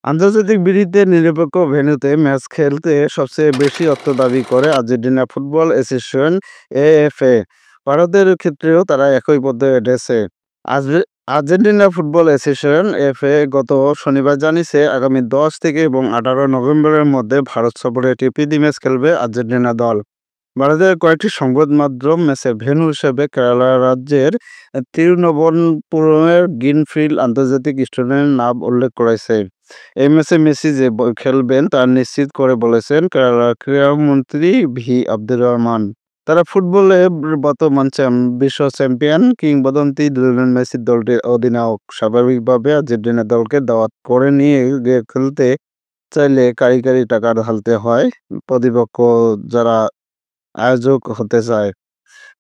আন্তর্জাতিক বিরতিতে নিরপেক্ষ ভেন্যুতে ম্যাচ খেলতে সবচেয়ে বেশি অর্থ দাবি করে আর্জেন্টিনা ফুটবল অ্যাসোসিয়েশন এএফএ। ভারতের ক্ষেত্রেও তারা একই পথে হেঁটেছে। আর্জেন্টিনা ফুটবল অ্যাসোসিয়েশন এফএ গত শনিবার জানিয়েছে আগামী 10 থেকে এবং 18 নভেম্বরের মধ্যে ভারত সফরে একটি প্রীতি ম্যাচ খেলবে আর্জেন্টিনা দল। ভারতের কয়েকটি সংবাদ মাধ্যম ম্যাচের ভেন্যু হিসেবে কেরালা রাজ্যের তিরুবনন্তপুরমের গ্রিনফিল্ড আন্তর্জাতিক স্টেডিয়ামের নাম উল্লেখ করেছে। এই ম্যাচে মেসি যে খেলবেন তা নিশ্চিত করে বলেছেন কেরালার ক্রীড়ামন্ত্রী আব্দুর রহমান। তারা ফুটবলে বর্তমান বিশ্ব চ্যাম্পিয়ন কিংবদন্তি লিওনেল মেসির দলটির অধিনায়ক। স্বাভাবিকভাবে আর্জেন্টিনা দলকে দাওয়াত করে নিয়ে গিয়ে খেলতে চাইলে কারি টাকা ঢালতে হয় প্রতিপক্ষ যারা আয়োজক হতে চায়।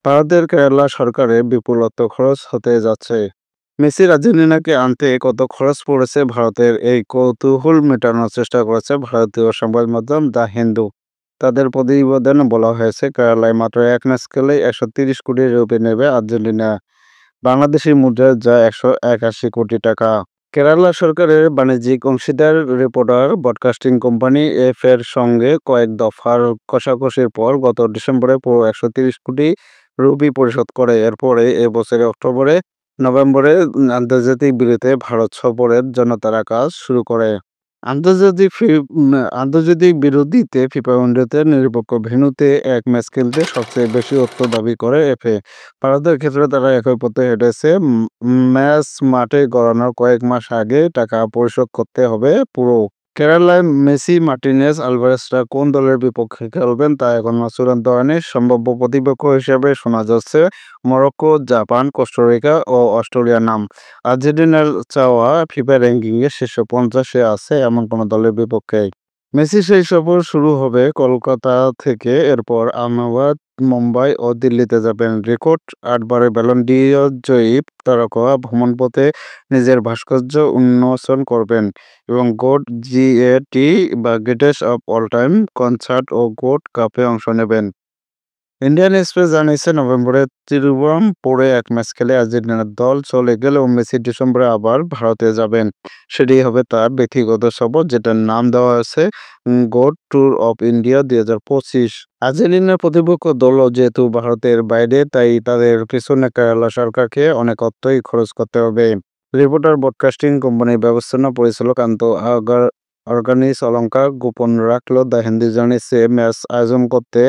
ভারতের কেরালা সরকারের বিপুল অর্থ খরচ হতে যাচ্ছে। মেসির আর্জেন্টিনাকে আনতে কত খরচ পড়েছে ভারতের, এই কৌতূহল মেটানোর চেষ্টা করেছে ভারতীয় সংবাদ মাধ্যম দ্য হিন্দু। তাদের প্রতিবেদনে বলা হয়েছে কেরালায় মাত্র এক ম্যাচ খেলে 130 কোটি রুপি নেবে আর্জেন্টিনা, বাংলাদেশি মুদ্রায় যা 181 কোটি টাকা। কেরালা সরকারের বাণিজ্যিক অংশীদার রিপোর্টার ব্রডকাস্টিং কোম্পানি এর সঙ্গে কয়েক দফার কষাকষির পর গত ডিসেম্বরে পুরো 130 কোটি রুপি পরিশোধ করে। এরপরে এবছরের নভেম্বরে আন্তর্জাতিক বিরতিতে ভারত সফরের জন্য তারা কাজ শুরু করে। আন্তর্জাতিক আন্তর্জাতিক বিরতিতে ফিফা ওয়ানডেতে নিরপেক্ষ ভেন্যুতে এক ম্যাচ খেলতে সবচেয়ে বেশি অর্থ দাবি করে এফএ। ভারতের ক্ষেত্রে তারা একই পথে হেঁটেছে। ম্যাচ মাঠে গড়ানোর কয়েক মাস আগে টাকা পরিশোধ করতে হবে পুরো। কেরালায় মেসি, মার্টিনেজ, আলভারেজরা কোন দলের বিপক্ষে খেলবেন তা এখনো চূড়ান্ত হয়নি। সম্ভাব্য প্রতিপক্ষ হিসেবে শোনা যাচ্ছে মরক্কো, জাপান, কোস্টারিকা ও অস্ট্রেলিয়ার নাম। আর্জেন্টিনার চাওয়া ফিফা র্যাঙ্কিংয়ে শীর্ষ 50-এ আছে এমন কোনো দলের বিপক্ষে। মেসি সেই সফর শুরু হবে কলকাতা থেকে, এরপর আহমেদাবাদ, মুম্বাই ও দিল্লিতে যাবেন। রেকর্ড 8বারের ব্যালন ডি'র জয়ী তারকা ভ্রমণপথে নিজের ভাস্কর্য উন্মোচন করবেন এবং গোট GAT বা greatest of all time concert ও গোট কাপে অংশ নেবেন। ইন্ডিয়ান এক্সপ্রেস জানিয়েছে নভেম্বরে তিরুবনন্তপুরে এক ম্যাচ খেলে আর্জেন্টিনার দল চলে গেলেও মেসি ডিসেম্বরে আবার ভারতে যাবেন। সেটি হবে তার ব্যক্তিগত সফর, যেটার নাম দেওয়া হয়েছে গোট ট্যুর অফ ইন্ডিয়া 2025। আর্জেন্টিনার প্রতিপক্ষ দলও যেহেতু ভারতের বাইরে, তাই তাদের পিছনে কেরালা সরকারকে অনেক অর্থই খরচ করতে হবে। রিপোর্টার ব্রডকাস্টিং কোম্পানির ব্যবস্থাপনা পরিচালক অর্গানিস অলঙ্কার গোপন রাখলেও দ্য হিন্দু জানিয়েছে ম্যাচ আয়োজন করতে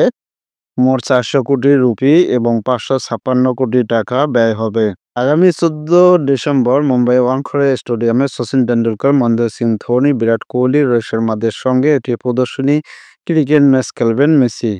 মোট 400 কোটি রুপি এবং 556 কোটি টাকা ব্যয় হবে। আগামী 14 ডিসেম্বর মুম্বাই ওয়াংখেড়ে স্টেডিয়ামে সচিন তেন্ডুলকর, মহেন্দ্র সিং ধোনি, বিরাট কোহলি, রোহিত শর্মাদের সঙ্গে একটি প্রদর্শনী ক্রিকেট ম্যাচ খেলবেন মেসি।